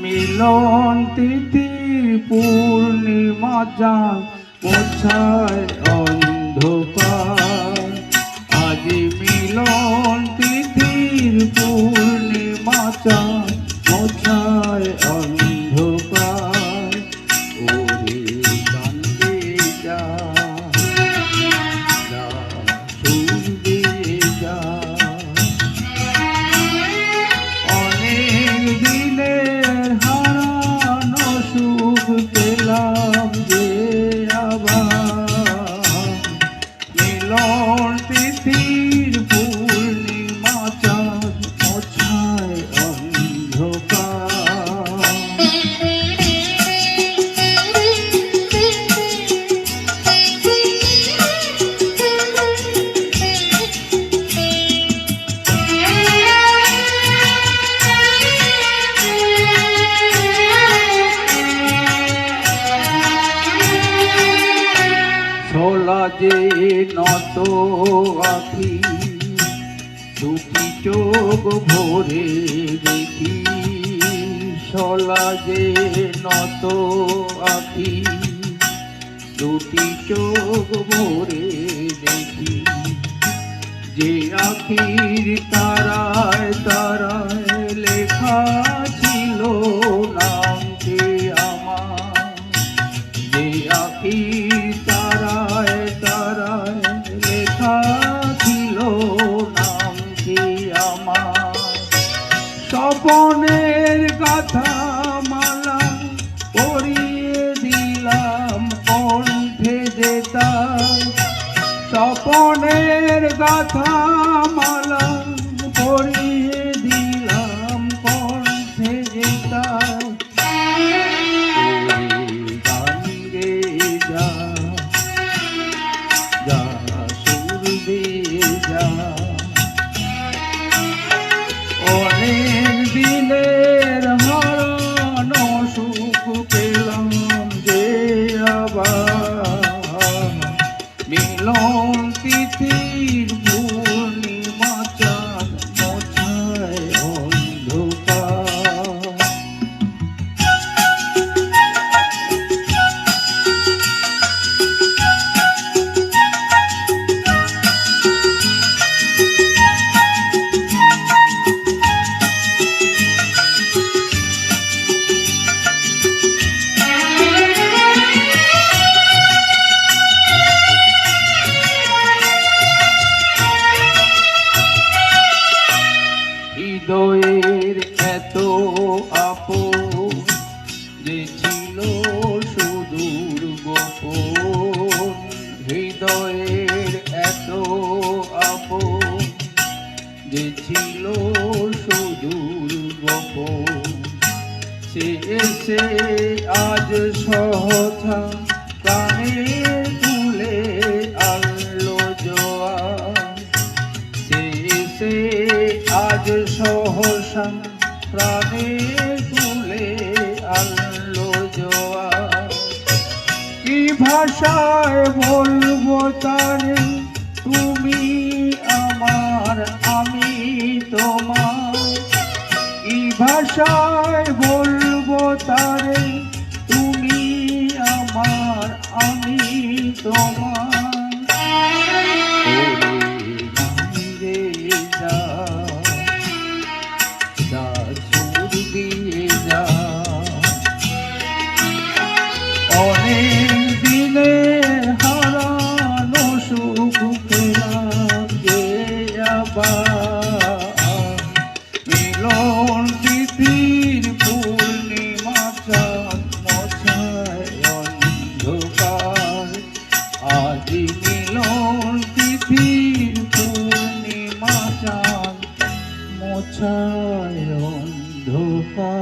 মিলন তিথি পূর্ণিমা চাঁদ মোছায় অন্ধকার। আজি মিলন তিথির পূর্ণিমা চাঁদ মোছায় অন্ধকার। ওরে গাঙ্গে যা সুর দিয়ে যা, অনেক দিনের হারানো সুখ পেলাম যে আবার। মিলন তিথির পূর্ণিমা চাঁদ মোছায় অন্ধকার। ছোলা যে নত আখি, দুটি চোখ ভরে দেখি। ছোলা যে নত আখি, দুটি চোখ ভরে দেখি। যে আখির তারায় তারায় লেখা ছিল নামটি আমার। যে আখির তারায় তারায় লেখা ছিল নামটি আমার। স্বপনের কথা মালা পরিয়ে দিলাম কণ্ঠে যেতা। স্বপনের কথা মালা পরিয়ে দিলাম কণ্ঠে যেতা। গাঙ্গে যা যা সুর দিয়ে যা, অনেক দিনের হারানো সুখ পেলাম যে আবার। মিলন তিথির পূর্ণিমা চাঁদ মোছায় অন্ধকার। হৃদয়ের এত আপন যে ছিল সুদূর গোপন। হৃদয়ের এত আপন যে ছিল সুদূর গোপন। সে এসে আজ সহজা প্রাণের তুলে আনলো জোয়ার। সে এসে আজ সহসা প্রাণে তুলে আনলো জোয়ার। কি ভাষায় বলবো তারে তুমি আমার আমি তোমার। কি ভাষায় বলবো তারে তুমি আমার আমি তোমার। অনেক দিনের হারানো সুখ পেলাম যে আবার। মিলন তিথির পূর্ণিমা চাঁদ মোছায় অন্ধকার। আজি মিলন তিথির পূর্ণিমা চাঁদ মোছায় অন্ধকার।